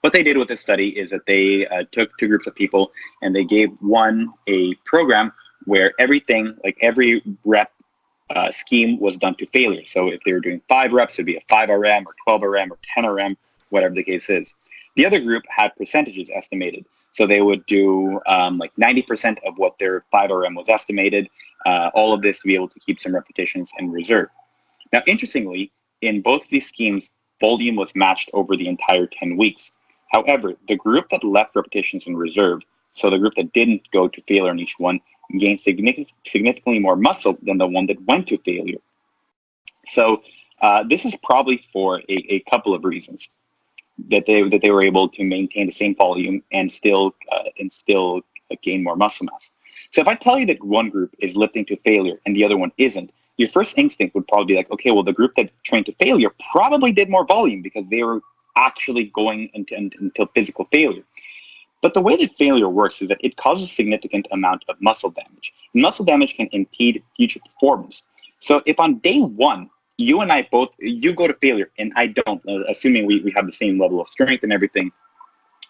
What they did with this study is that they took two groups of people and they gave one a program where everything, like every rep scheme was done to failure. So if they were doing 5 reps, it'd be a 5 RM or 12 RM or 10 RM, whatever the case is. The other group had percentages estimated. So they would do like 90% of what their 5 RM was estimated, all of this to be able to keep some repetitions in reserve. Now, interestingly, in both of these schemes, volume was matched over the entire 10 weeks. However, the group that left repetitions in reserve, so the group that didn't go to failure in each one, gained significantly more muscle than the one that went to failure. So this is probably for a couple of reasons that they were able to maintain the same volume and still gain more muscle mass. So if I tell you that one group is lifting to failure and the other one isn't, your first instinct would probably be like, okay, well, the group that trained to failure probably did more volume because they were actually going until physical failure. But the way that failure works is that it causes a significant amount of muscle damage. And muscle damage can impede future performance. So if on day one, you and I both, you go to failure and I don't, assuming we have the same level of strength and everything,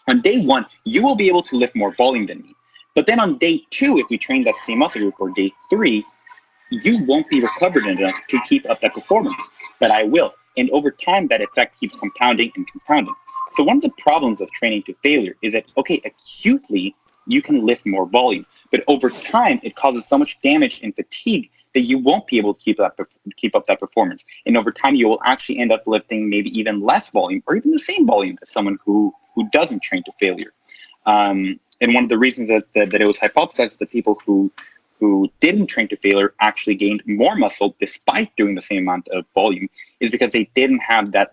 on day one, you will be able to lift more volume than me. But then on day 2, if we train that same muscle group, or day 3, you won't be recovered enough to keep up that performance, but I will. And over time, that effect keeps compounding and compounding. So one of the problems of training to failure is that, okay, acutely, you can lift more volume, but over time, it causes so much damage and fatigue that you won't be able to keep up that performance. And over time, you will actually end up lifting maybe even less volume or even the same volume as someone who doesn't train to failure. And one of the reasons that it was hypothesized that people who didn't train to failure actually gained more muscle despite doing the same amount of volume is because they didn't have that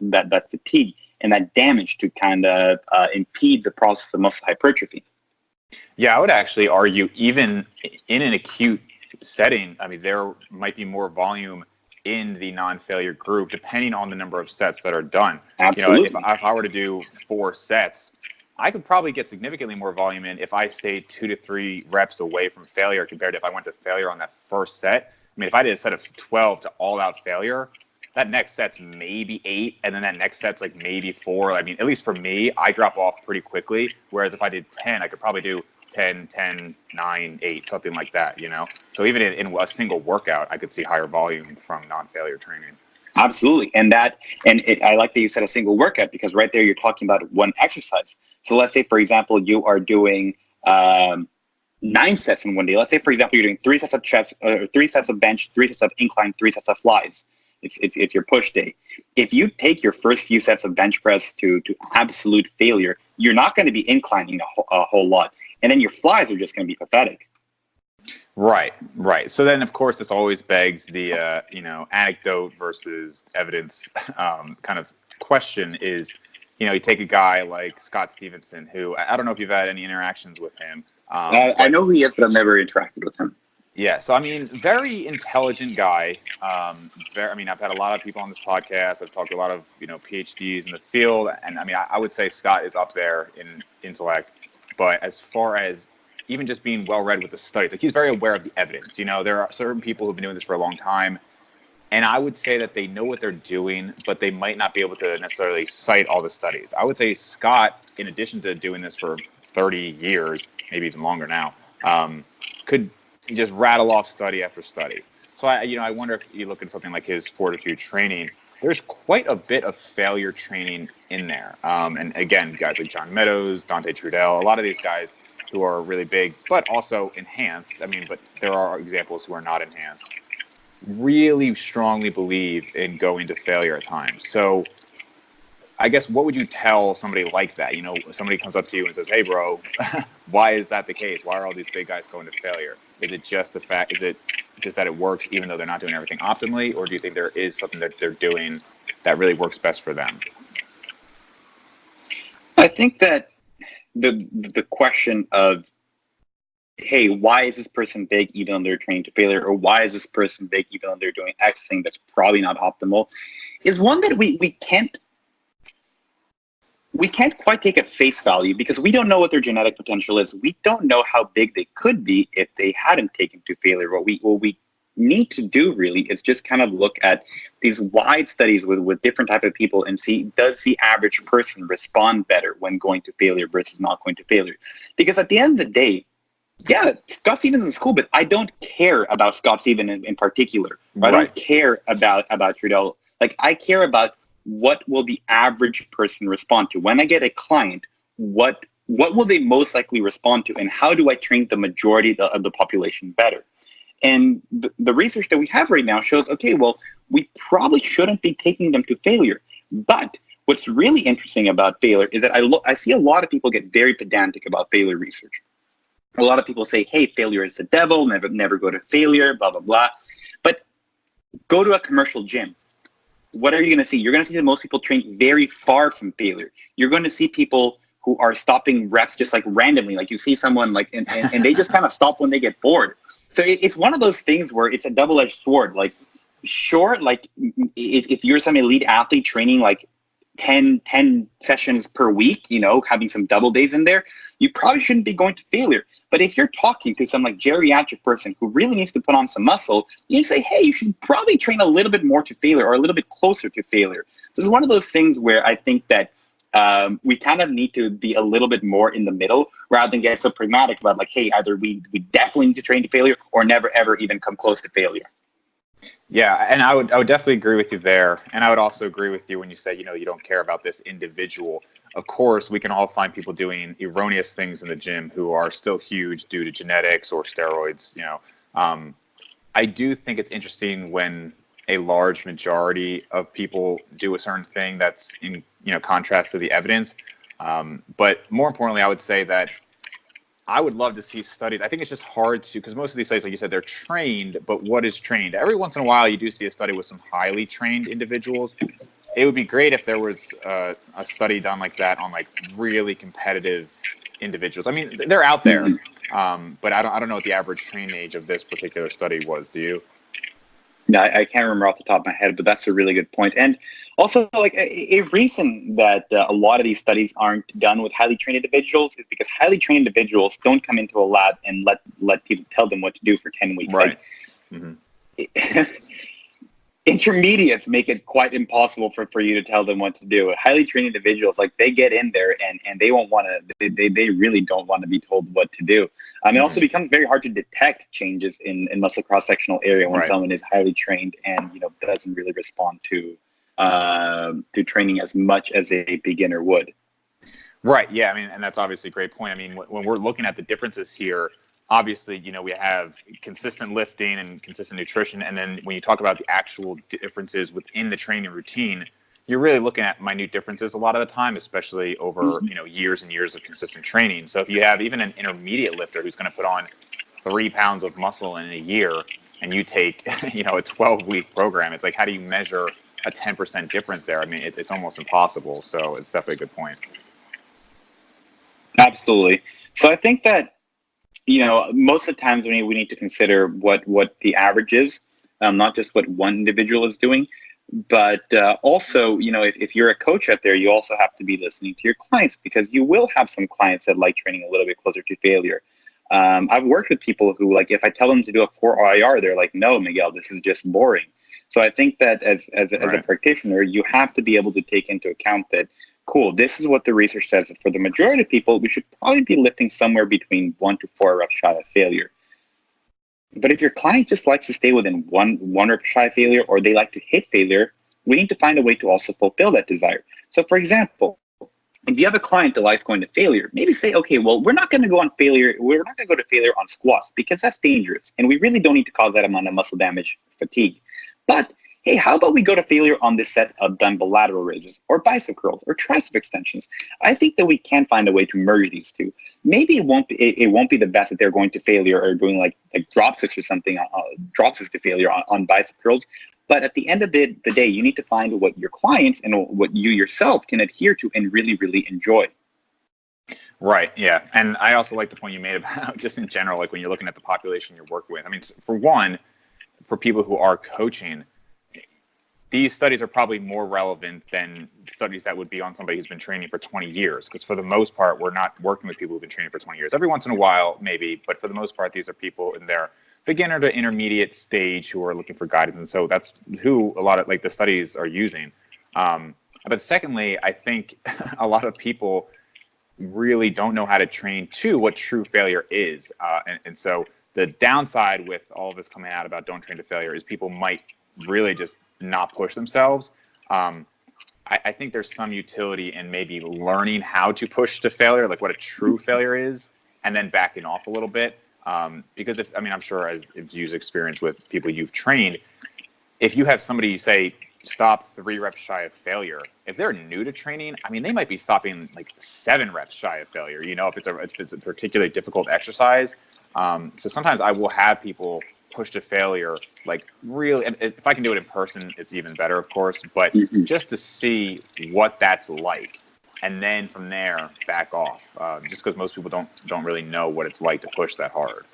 fatigue and that damage to kind of impede the process of muscle hypertrophy. Yeah, I would actually argue even in an acute setting, I mean, there might be more volume in the non-failure group depending on the number of sets that are done. Absolutely. You know, if I were to do 4 sets, I could probably get significantly more volume in if I stayed 2 to 3 reps away from failure compared to if I went to failure on that first set. I mean, if I did a set of 12 to all-out failure, that next set's maybe 8, and then that next set's like maybe 4. I mean, at least for me, I drop off pretty quickly, whereas if I did 10, I could probably do 10, 10, 9, 8, something like that, you know? So even in a single workout, I could see higher volume from non-failure training. Absolutely. I like that you said a single workout because right there you're talking about one exercise. So let's say, for example, you are doing 9 sets in one day. Let's say, for example, you're doing 3 sets of chest, 3 sets of bench, 3 sets of incline, 3 sets of flies. If your push day, if you take your first few sets of bench press to absolute failure, you're not going to be inclining a whole lot, and then your flies are just going to be pathetic. Right. So then, of course, this always begs the anecdote versus evidence kind of question is, you take a guy like Scott Stevenson, who I don't know if you've had any interactions with him. I know who he is, but I've never interacted with him. Yeah, so I mean, very intelligent guy. I've had a lot of people on this podcast. I've talked to a lot of PhDs in the field, and I mean, I would say Scott is up there in intellect. But as far as even just being well read with the studies, like he's very aware of the evidence. There are certain people who've been doing this for a long time, and I would say that they know what they're doing, but they might not be able to necessarily cite all the studies. I would say Scott, in addition to doing this for 30 years, maybe even longer now, could just rattle off study after study. So I wonder if you look at something like his fortitude training, there's quite a bit of failure training in there. And again, guys like John Meadows, Dante Trudell, a lot of these guys who are really big, but also enhanced. I mean, but there are examples who are not enhanced, really strongly believe in going to failure at times. So I guess what would you tell somebody like that? Somebody comes up to you and says, "Hey, bro, why is that the case? Why are all these big guys going to failure? Is it just the fact? Is it just that it works even though they're not doing everything optimally, or do you think there is something that they're doing that really works best for them?" I think that the question of, hey, why is this person big even though they're training to failure, or why is this person big even though they're doing X thing that's probably not optimal, is one that we can't quite take at face value because we don't know what their genetic potential is. We don't know how big they could be if they hadn't taken to failure. What we need to do really is just kind of look at these wide studies with different type of people and see, does the average person respond better when going to failure versus not going to failure? Because at the end of the day, yeah, Scott Stevens is cool, but I don't care about Scott Stevens in particular. I don't care about Trudell. Like, I care about what will the average person respond to. When I get a client, what will they most likely respond to, and how do I train the majority of the population better? And the research that we have right now shows, okay, well, we probably shouldn't be taking them to failure. But what's really interesting about failure is that I see a lot of people get very pedantic about failure research. A lot of people say, hey, failure is the devil, never go to failure, blah, blah, blah. But go to a commercial gym. What are you going to see? You're going to see that most people train very far from failure. You're going to see people who are stopping reps just like randomly. Like, you see someone like, and they just kind of stop when they get bored. So it's one of those things where it's a double-edged sword. Like, sure, like if you're some elite athlete training like 10 sessions per week, you know, having some double days in there, you probably shouldn't be going to failure. But if you're talking to some like geriatric person who really needs to put on some muscle, you say, hey, you should probably train a little bit more to failure or a little bit closer to failure. This is one of those things where I think that we kind of need to be a little bit more in the middle rather than get so pragmatic about like, hey, either we definitely need to train to failure or never, ever even come close to failure. Yeah, and I would definitely agree with you there. And I would also agree with you when you say, you know, you don't care about this individual. Of course, we can all find people doing erroneous things in the gym who are still huge due to genetics or steroids, you know. I do think it's interesting when a large majority of people do a certain thing that's in, you know, contrast to the evidence. But more importantly, I would say that I would love to see studies. I think it's just hard to, because most of these studies, like you said, they're trained, but what is trained? Every once in a while, you do see a study with some highly trained individuals. It would be great if there was a study done like that on like really competitive individuals. I mean, they're out there, but I don't know what the average training age of this particular study was. Do you? No, I can't remember off the top of my head, but that's a really good point. And also, like a reason that a lot of these studies aren't done with highly trained individuals is because highly trained individuals don't come into a lab and let people tell them what to do for 10 weeks. Right. Like, intermediates make it quite impossible for you to tell them what to do. Highly trained individuals, like, they get in there and they won't want to. They really don't want to be told what to do. It also becomes very hard to detect changes in muscle cross sectional area when someone is highly trained and, you know, doesn't really respond to training as much as a beginner would. Right. Yeah. I mean, and that's obviously a great point. I mean, when we're looking at the differences here, obviously, you know, we have consistent lifting and consistent nutrition. And then when you talk about the actual differences within the training routine, you're really looking at minute differences a lot of the time, especially over, you know, years and years of consistent training. So if you have even an intermediate lifter who's going to put on 3 pounds of muscle in a year and you take, you know, a 12-week program, it's like, how do you measure a 10% difference there? I mean, it's almost impossible. So it's definitely a good point. Absolutely. So I think that, you know, most of the times we need to consider what the average is, not just what one individual is doing, but also, you know, if you're a coach out there, you also have to be listening to your clients, because you will have some clients that like training a little bit closer to failure. I've worked with people who, like, if I tell them to do a 4 IR, they're like, no, Miguel, this is just boring. So I think that as a practitioner, you have to be able to take into account that, cool, this is what the research says. That for the majority of people, we should probably be lifting somewhere between 1 to 4 reps shy of failure. But if your client just likes to stay within one rep shy of failure, or they like to hit failure, we need to find a way to also fulfill that desire. So for example, if you have a client that likes going to failure, maybe say, okay, well, we're not going to go on failure. We're not going to go to failure on squats because that's dangerous. And we really don't need to cause that amount of muscle damage, fatigue. But hey, how about we go to failure on this set of dumbbell lateral raises or bicep curls or tricep extensions? I think that we can find a way to merge these two. Maybe it won't be the best that they're going to failure or doing like drop six or something, drop six to failure on bicep curls. But at the end of the day, you need to find what your clients and what you yourself can adhere to and really, really enjoy. Right. Yeah. And I also like the point you made about just in general, like when you're looking at the population you're working with. I mean, for one, for people who are coaching, these studies are probably more relevant than studies that would be on somebody who's been training for 20 years. Because for the most part, we're not working with people who've been training for 20 years. Every once in a while, maybe, but for the most part, these are people in their beginner to intermediate stage who are looking for guidance. And so that's who a lot of like the studies are using. But secondly, I think a lot of people really don't know how to train to what true failure is. And so the downside with all of this coming out about don't train to failure is people might really just not push themselves. I think there's some utility in maybe learning how to push to failure, like what a true failure is, and then backing off a little bit. Because I'm sure as you've experienced with people you've trained, if you have somebody you say, stop 3 reps shy of failure, if they're new to training, I mean, they might be stopping like 7 reps shy of failure, if it's a particularly difficult exercise. So sometimes I will have people push to failure, like really, and if I can do it in person, it's even better, of course, but just to see what that's like. And then from there, back off, just because most people don't really know what it's like to push that hard.